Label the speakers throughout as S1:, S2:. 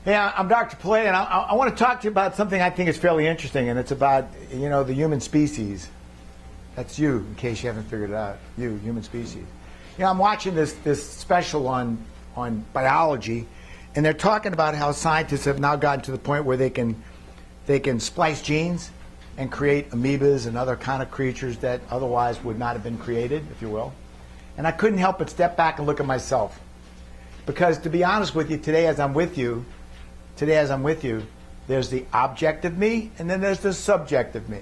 S1: Hey, I'm Dr. Pilet, and I want to talk to you about something I think is fairly interesting, and it's about, the human species. That's you, in case you haven't figured it out. You, human species. I'm watching this special on biology, and they're talking about how scientists have now gotten to the point where they can splice genes and create amoebas and other kind of creatures that otherwise would not have been created, if you will. And I couldn't help but step back and look at myself. Because to be honest with you, today as I'm with you, there's the objective me, and then there's the subjective me.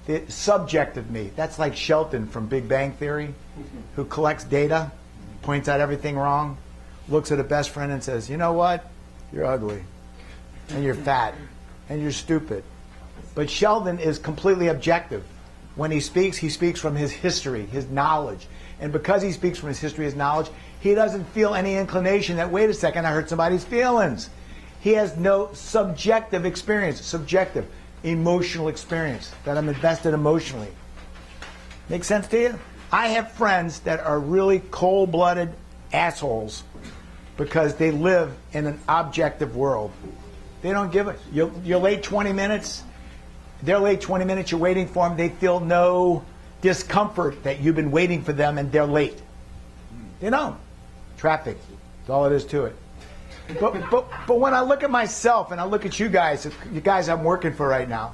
S1: The subjective me, that's like Shelton from Big Bang Theory, who collects data, points out everything wrong, looks at a best friend and says, you know what? You're ugly, and you're fat, and you're stupid. But Sheldon is completely objective. When he speaks from his history, his knowledge. And because he speaks from his history, his knowledge, he doesn't feel any inclination that, wait a second, I hurt somebody's feelings. He has no subjective experience, subjective, emotional experience, that I'm invested emotionally. Make sense to you? I have friends that are really cold-blooded assholes because they live in an objective world. They don't give it. You're late 20 minutes. They're late 20 minutes. You're waiting for them. They feel no discomfort that you've been waiting for them and they're late. They don't. Traffic. That's all it is to it. But when I look at myself and I look at you guys I'm working for right now,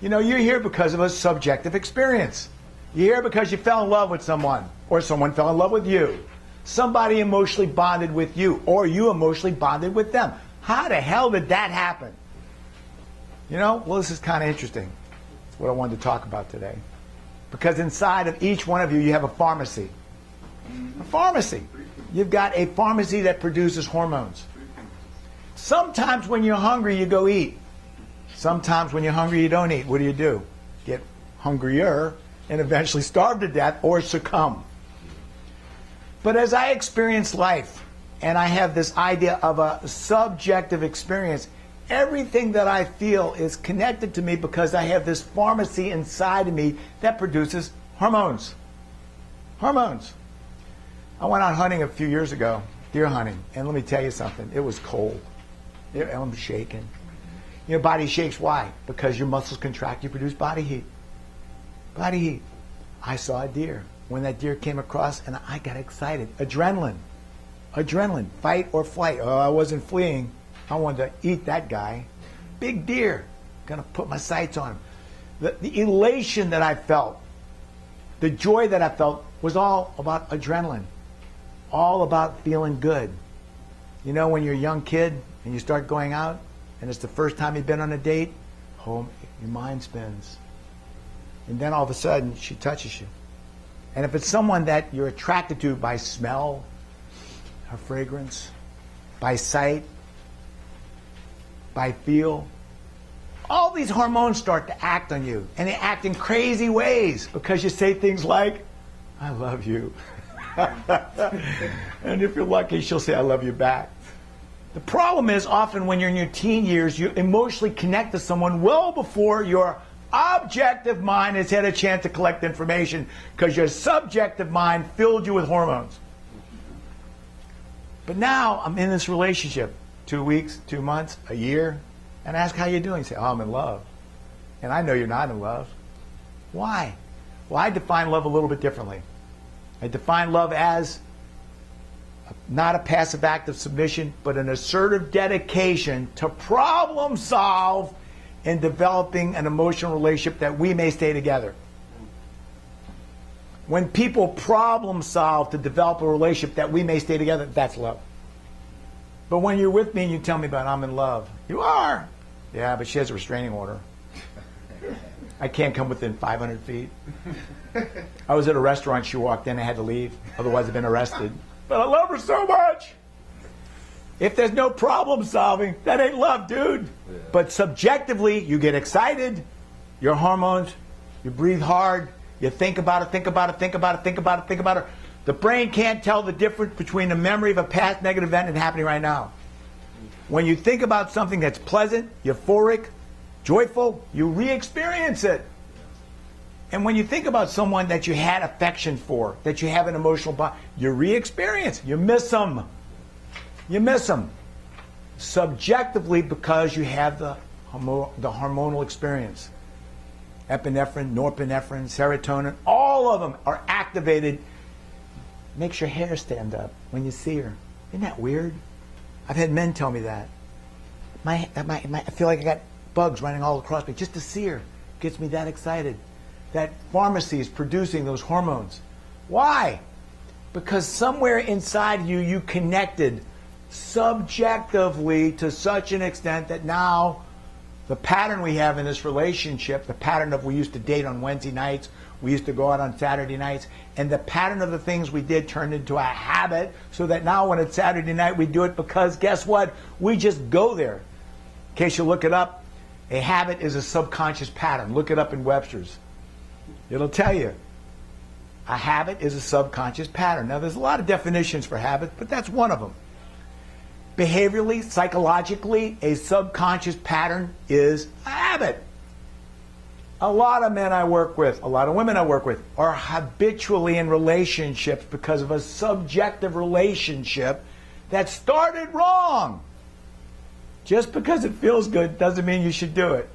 S1: you're here because of a subjective experience. You're here because you fell in love with someone, or someone fell in love with you. Somebody emotionally bonded with you, or you emotionally bonded with them. How the hell did that happen? Well, this is kind of interesting. That's what I wanted to talk about today. Because inside of each one of you, you have a pharmacy. A pharmacy. You've got a pharmacy that produces hormones. Sometimes when you're hungry, you go eat. Sometimes when you're hungry, you don't eat. What do? Get hungrier and eventually starve to death or succumb. But as I experience life, and I have this idea of a subjective experience, everything that I feel is connected to me because I have this pharmacy inside of me that produces hormones. Hormones. I went out hunting a few years ago, deer hunting, and let me tell you something. It was cold. I'm shaking. Your body shakes. Why? Because your muscles contract, you produce body heat. Body heat. I saw a deer. When that deer came across, and I got excited. Adrenaline. Adrenaline. Fight or flight. Oh, I wasn't fleeing. I wanted to eat that guy. Big deer. Gonna put my sights on him. The elation that I felt, the joy that I felt, was all about adrenaline. All about feeling good. When you're a young kid and you start going out and it's the first time you've been on a date, your mind spins. And then all of a sudden she touches you. And if it's someone that you're attracted to by smell, her fragrance, by sight, by feel, all these hormones start to act on you. And they act in crazy ways because you say things like, I love you. And if you're lucky, she'll say, I love you back. The problem is often when you're in your teen years, you emotionally connect to someone well before your objective mind has had a chance to collect information because your subjective mind filled you with hormones. But now I'm in this relationship, 2 weeks, 2 months, a year, and ask how you're doing. You say, oh, I'm in love. And I know you're not in love. Why? Well, I define love a little bit differently. I define love as not a passive act of submission, but an assertive dedication to problem solve in developing an emotional relationship that we may stay together. When people problem solve to develop a relationship that we may stay together, that's love. But when you're with me and you tell me about I'm in love, you are. Yeah, but she has a restraining order. I can't come within 500 feet. I was at a restaurant, she walked in, I had to leave. Otherwise I'd been arrested. But I love her so much. If there's no problem solving, that ain't love, dude. Yeah. But subjectively, you get excited, your hormones, you breathe hard, you think about it. The brain can't tell the difference between the memory of a past negative event and happening right now. When you think about something that's pleasant, euphoric, joyful, you re-experience it. And when you think about someone that you had affection for, that you have an emotional bond, you re-experience. You miss them. You miss them. Subjectively, because you have the hormonal experience. Epinephrine, norepinephrine, serotonin, all of them are activated. Makes your hair stand up when you see her. Isn't that weird? I've had men tell me that. I feel like I got bugs running all across me. Just to see her gets me that excited. That pharmacy is producing those hormones. Why? Because somewhere inside you, you connected subjectively to such an extent that now the pattern we have in this relationship, the pattern of we used to date on Wednesday nights, we used to go out on Saturday nights, and the pattern of the things we did turned into a habit, so that now when it's Saturday night, we do it because, guess what? We just go there. In case you look it up, a habit is a subconscious pattern. Look it up in Webster's. It'll tell you. A habit is a subconscious pattern. Now, there's a lot of definitions for habits, but that's one of them. Behaviorally, psychologically, a subconscious pattern is a habit. A lot of men I work with, a lot of women I work with, are habitually in relationships because of a subjective relationship that started wrong. Just because it feels good doesn't mean you should do it.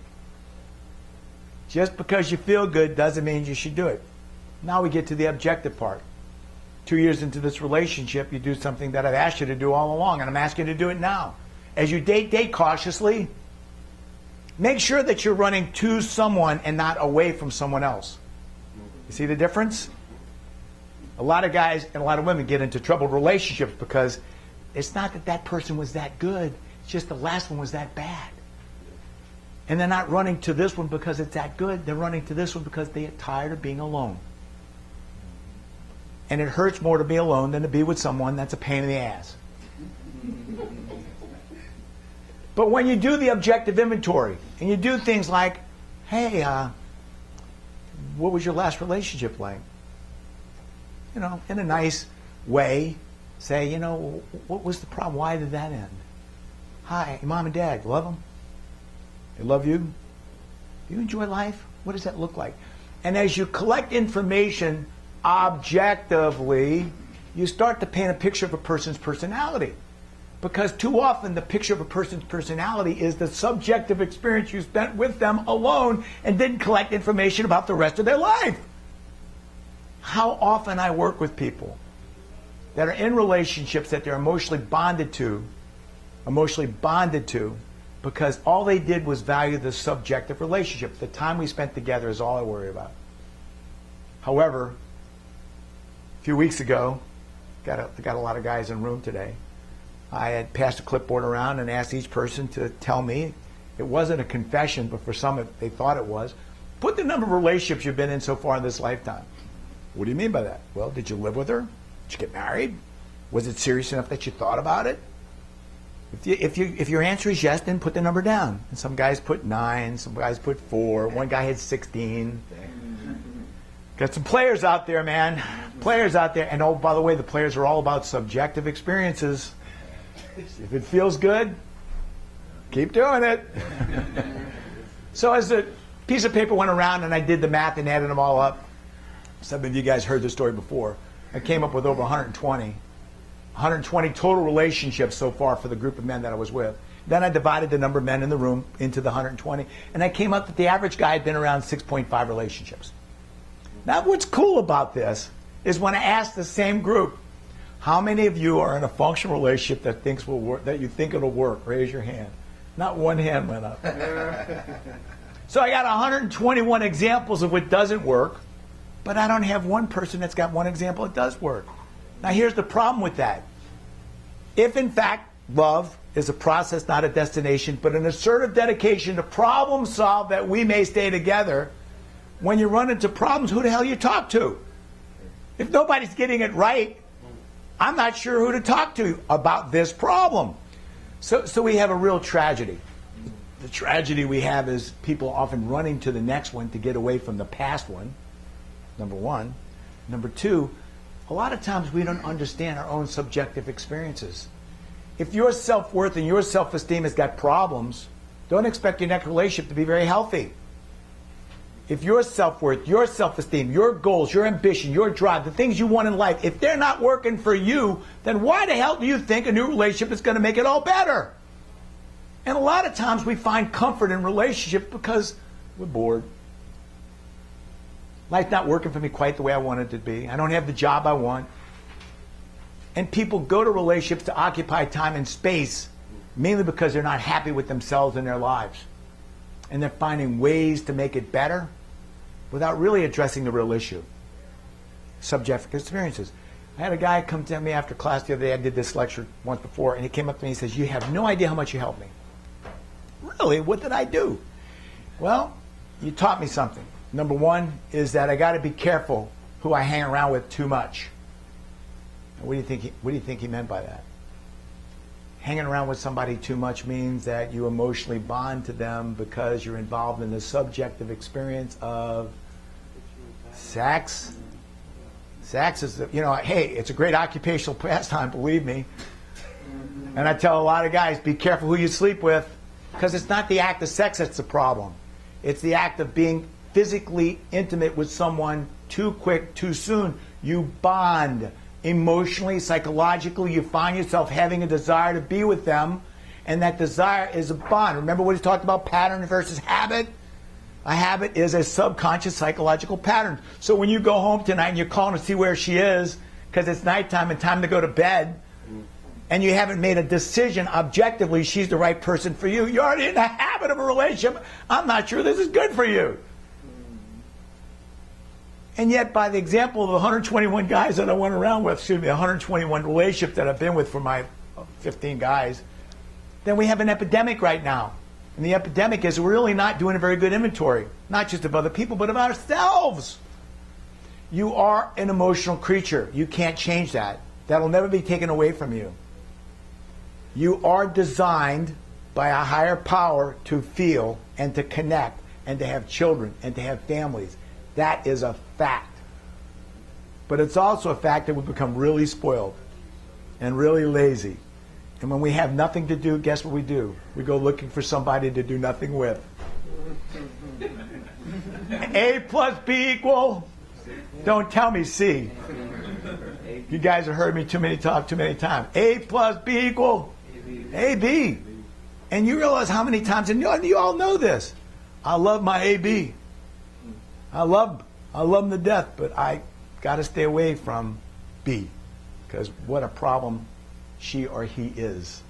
S1: Just because you feel good doesn't mean you should do it. Now we get to the objective part. 2 years into this relationship, you do something that I've asked you to do all along, and I'm asking you to do it now. As you date cautiously. Make sure that you're running to someone and not away from someone else. You see the difference? A lot of guys and a lot of women get into troubled relationships because it's not that that person was that good. It's just the last one was that bad. And they're not running to this one because it's that good. They're running to this one because they get tired of being alone. And it hurts more to be alone than to be with someone that's a pain in the ass. But when you do the objective inventory, and you do things like, hey, what was your last relationship like? You know, in a nice way, say, you know, what was the problem? Why did that end? Hi, your mom and dad, you love them? They love you? Do you enjoy life? What does that look like? And as you collect information objectively, you start to paint a picture of a person's personality. Because too often the picture of a person's personality is the subjective experience you spent with them alone and didn't collect information about the rest of their life. How often I work with people that are in relationships that they're emotionally bonded to, because all they did was value the subjective relationship. The time we spent together is all I worry about. However, a few weeks ago, got a lot of guys in the room today, I had passed a clipboard around and asked each person to tell me, it wasn't a confession, but for some they thought it was, put the number of relationships you've been in so far in this lifetime. What do you mean by that? Well, did you live with her? Did you get married? Was it serious enough that you thought about it? If your answer is yes, then put the number down. And some guys put 9, some guys put 4, one guy had 16. Got some players out there, man. Players out there. And oh, by the way, the players are all about subjective experiences. If it feels good, keep doing it. So as the piece of paper went around and I did the math and added them all up, some of you guys heard this story before, I came up with over 120 total relationships so far for the group of men that I was with. Then I divided the number of men in the room into the 120, and I came up that the average guy had been around 6.5 relationships. Now what's cool about this is when I asked the same group, how many of you are in a functional relationship that thinks will work, that you think it'll work? Raise your hand. Not one hand went up. So I got 121 examples of what doesn't work, but I don't have one person that's got one example that does work. Now here's the problem with that. If in fact love is a process, not a destination, but an assertive dedication to problem solve that we may stay together, when you run into problems, who the hell you talk to? If nobody's getting it right, I'm not sure who to talk to about this problem. So we have a real tragedy. The tragedy we have is people often running to the next one to get away from the past one, number one. Number two, a lot of times we don't understand our own subjective experiences. If your self-worth and your self-esteem has got problems, don't expect your next relationship to be very healthy. If your self-worth, your self-esteem, your goals, your ambition, your drive, the things you want in life, if they're not working for you, then why the hell do you think a new relationship is going to make it all better? And a lot of times we find comfort in relationship because we're bored. Life's not working for me quite the way I want it to be. I don't have the job I want. And people go to relationships to occupy time and space mainly because they're not happy with themselves and their lives. And they're finding ways to make it better without really addressing the real issue. Subjective experiences. I had a guy come to me after class the other day. I did this lecture once before, and he came up to me and he says, "You have no idea how much you helped me." Really? What did I do? Well, you taught me something. Number one is that I got to be careful who I hang around with too much. What do you think he meant by that? Hanging around with somebody too much means that you emotionally bond to them because you're involved in the subjective experience of sex. Sex is, hey, it's a great occupational pastime, believe me. And I tell a lot of guys, be careful who you sleep with, because it's not the act of sex that's the problem. It's the act of being physically intimate with someone too quick, too soon. You bond emotionally, psychologically. You find yourself having a desire to be with them, and that desire is a bond. Remember what he talked about, pattern versus habit? A habit is a subconscious psychological pattern. So when you go home tonight and you're calling to see where she is because it's nighttime and time to go to bed, and you haven't made a decision objectively she's the right person for you, you're already in the habit of a relationship. I'm not sure this is good for you. And yet, by the example of the 121 guys that I went around with, 121 relationships that I've been with for my 15 guys, then we have an epidemic right now. And the epidemic is we're really not doing a very good inventory, not just of other people, but of ourselves. You are an emotional creature. You can't change that. That'll never be taken away from you. You are designed by a higher power to feel and to connect and to have children and to have families. That is a fact. But it's also a fact that we become really spoiled and really lazy. And when we have nothing to do, guess what we do? We go looking for somebody to do nothing with. A plus B equal? Don't tell me C. You guys have heard me too many times. A plus B equal? AB. And you realize how many times, and you all know this, I love my AB. I love them to death, but I got to stay away from B, because what a problem she or he is.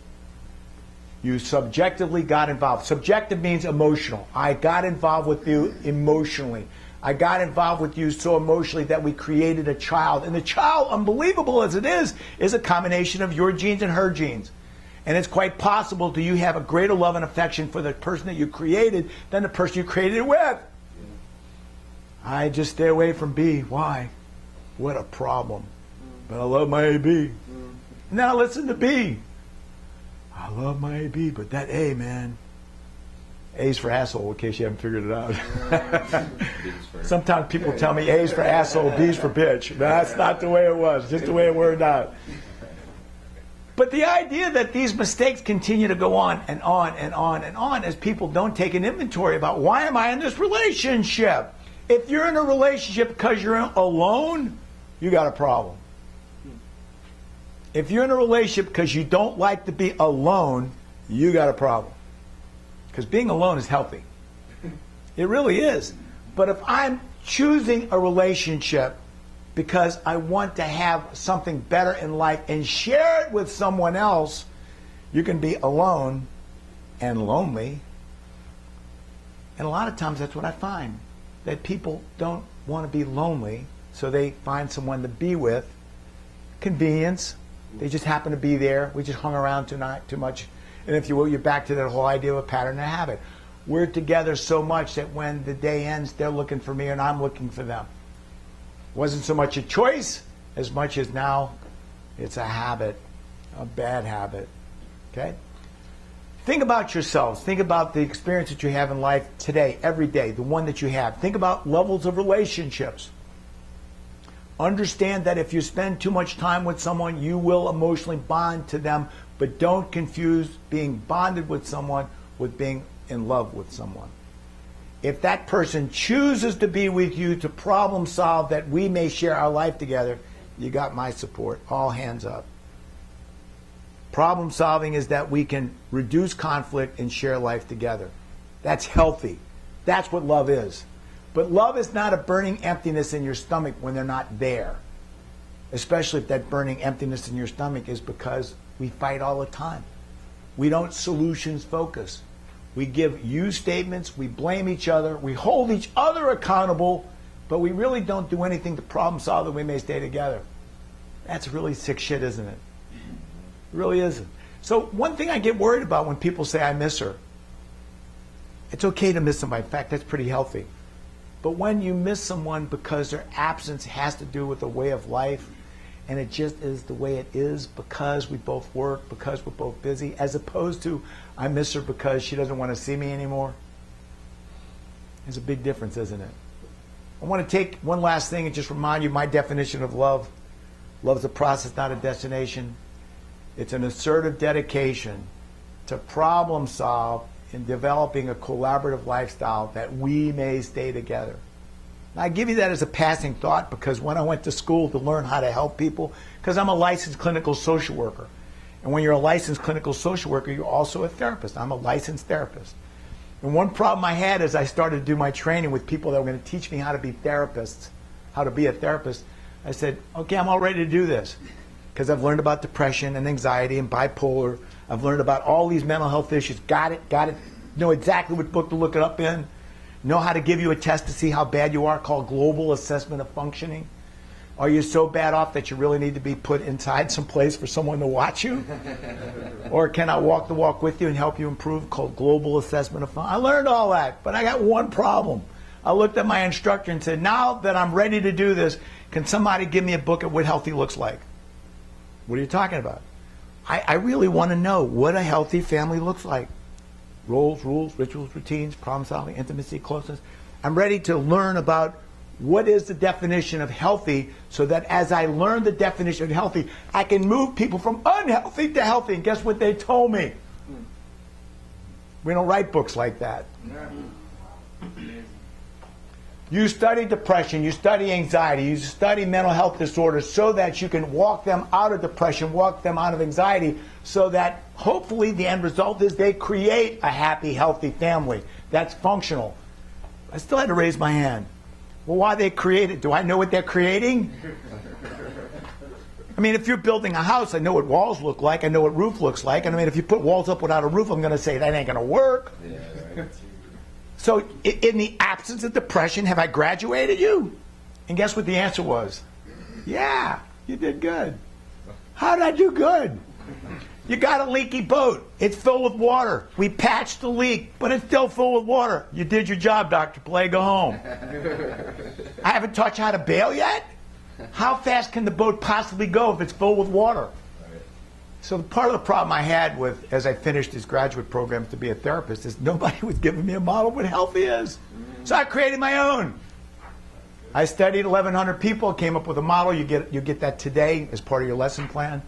S1: You subjectively got involved. Subjective means emotional. I got involved with you emotionally. I got involved with you so emotionally that we created a child. And the child, unbelievable as it is a combination of your genes and her genes. And it's quite possible that you have a greater love and affection for the person that you created than the person you created it with. I just stay away from B. Why? What a problem. But I love my AB. Now listen to B. I love my AB, but that A, man. A's for asshole, in case you haven't figured it out. Sometimes people tell me A's for asshole, B's for bitch. That's not the way it was, just the way it worked out. But the idea that these mistakes continue to go on and on and on and on as people don't take an inventory about, why am I in this relationship? If you're in a relationship because you're alone, you got a problem. If you're in a relationship because you don't like to be alone, you got a problem. Because being alone is healthy. It really is. But if I'm choosing a relationship because I want to have something better in life and share it with someone else, you can be alone and lonely. And a lot of times that's what I find. That people don't want to be lonely, so they find someone to be with. Convenience. They just happen to be there. We just hung around too much. And if you will, you're back to that whole idea of a pattern and a habit. We're together so much that when the day ends, they're looking for me and I'm looking for them. Wasn't so much a choice as much as now it's a habit, a bad habit. Okay? Think about yourselves. Think about the experience that you have in life today, every day, the one that you have. Think about levels of relationships. Understand that if you spend too much time with someone, you will emotionally bond to them, but don't confuse being bonded with someone with being in love with someone. If that person chooses to be with you to problem solve that we may share our life together, you got my support. All hands up. Problem solving is that we can reduce conflict and share life together. That's healthy. That's what love is. But love is not a burning emptiness in your stomach when they're not there. Especially if that burning emptiness in your stomach is because we fight all the time. We don't solutions focus. We give you statements, we blame each other, we hold each other accountable, but we really don't do anything to problem solve that we may stay together. That's really sick shit, isn't it? It really isn't. So one thing I get worried about when people say I miss her, it's okay to miss somebody. In fact, that's pretty healthy. But when you miss someone because their absence has to do with a way of life, and it just is the way it is because we both work, because we're both busy, as opposed to I miss her because she doesn't want to see me anymore, there's a big difference, isn't it? I want to take one last thing and just remind you my definition of love. Love is a process, not a destination. It's an assertive dedication to problem solve in developing a collaborative lifestyle that we may stay together. Now, I give you that as a passing thought because when I went to school to learn how to help people, because I'm a licensed clinical social worker, and when you're a licensed clinical social worker, you're also a therapist. I'm a licensed therapist. And one problem I had as I started to do my training with people that were going to teach me how to be therapists, how to be a therapist, I said, okay, I'm all ready to do this because I've learned about depression and anxiety and bipolar. I've learned about all these mental health issues. Got it. Know exactly what book to look it up in. Know how to give you a test to see how bad you are called Global Assessment of Functioning. Are you so bad off that you really need to be put inside some place for someone to watch you? Or can I walk the walk with you and help you improve called Global Assessment of Functioning? I learned all that, but I got one problem. I looked at my instructor and said, now that I'm ready to do this, can somebody give me a book of what healthy looks like? What are you talking about? I really want to know what a healthy family looks like. Roles, rules, rituals, routines, problem solving, intimacy, closeness. I'm ready to learn about what is the definition of healthy so that as I learn the definition of healthy, I can move people from unhealthy to healthy. And guess what they told me? We don't write books like that. You study depression, you study anxiety, you study mental health disorders so that you can walk them out of depression, walk them out of anxiety, so that hopefully the end result is they create a happy, healthy family that's functional. I still had to raise my hand. Well, why they create it? Do I know what they're creating? I mean, if you're building a house, I know what walls look like, I know what roof looks like, and I mean, if you put walls up without a roof, I'm going to say that ain't going to work. Yeah, right. So in the absence of depression, have I graduated you? And guess what the answer was? Yeah, you did good. How did I do good? You got a leaky boat. It's filled with water. We patched the leak, but it's still full with water. You did your job, Dr. Pilet. Go home. I haven't taught you how to bail yet? How fast can the boat possibly go if it's filled with water? So part of the problem I had with, as I finished this graduate program to be a therapist, is nobody was giving me a model of what healthy is. So I created my own. I studied 1,100 people, came up with a model. You get that today as part of your lesson plan.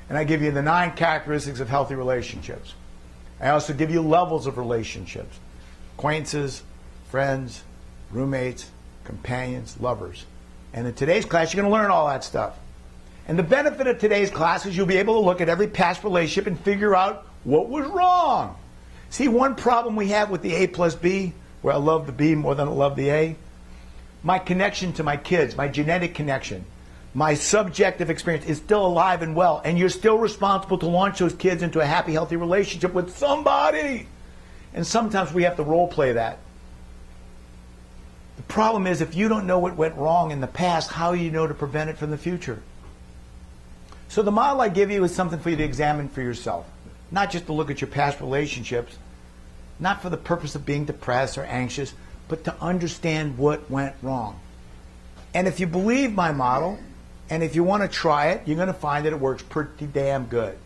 S1: And I give you the 9 characteristics of healthy relationships. I also give you levels of relationships. Acquaintances, friends, roommates, companions, lovers. And in today's class, you're going to learn all that stuff. And the benefit of today's class is you'll be able to look at every past relationship and figure out what was wrong. See, one problem we have with the A plus B, where I love the B more than I love the A, my connection to my kids, my genetic connection, my subjective experience is still alive and well, and you're still responsible to launch those kids into a happy, healthy relationship with somebody. And sometimes we have to role play that. The problem is if you don't know what went wrong in the past, how do you know to prevent it from the future? So the model I give you is something for you to examine for yourself. Not just to look at your past relationships, not for the purpose of being depressed or anxious, but to understand what went wrong. And if you believe my model, and if you want to try it, you're going to find that it works pretty damn good.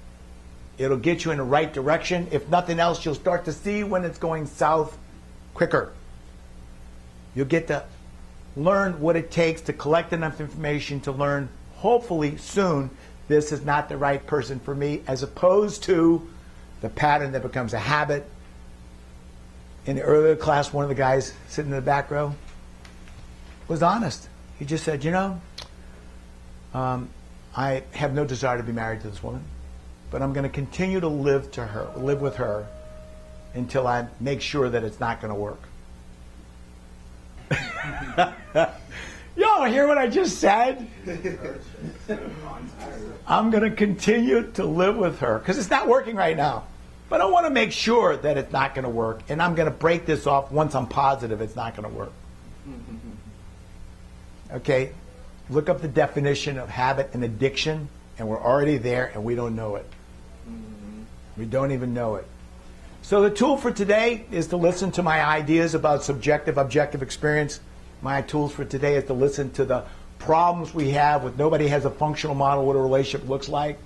S1: It'll get you in the right direction. If nothing else, you'll start to see when it's going south quicker. You'll get to learn what it takes to collect enough information to learn, hopefully soon, this is not the right person for me, as opposed to the pattern that becomes a habit. In the earlier class, one of the guys sitting in the back row was honest. He just said, you know, I have no desire to be married to this woman. but I'm going to continue to live with her until I make sure that it's not going to work. Y'all hear what I just said? I'm going to continue to live with her because it's not working right now. But I want to make sure that it's not going to work, and I'm going to break this off once I'm positive it's not going to work. Okay? Look up the definition of habit and addiction, and we're already there, and we don't know it. We don't even know it. So the tool for today is to listen to my ideas about subjective, objective experience. My tools for today is to listen to the problems we have with nobody has a functional model what a relationship looks like.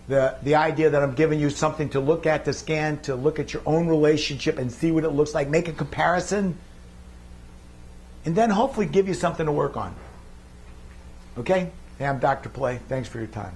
S1: The idea that I'm giving you something to look at, to scan, to look at your own relationship and see what it looks like, make a comparison, and then hopefully give you something to work on. Okay? Hey, I'm Dr. Pilet. Thanks for your time.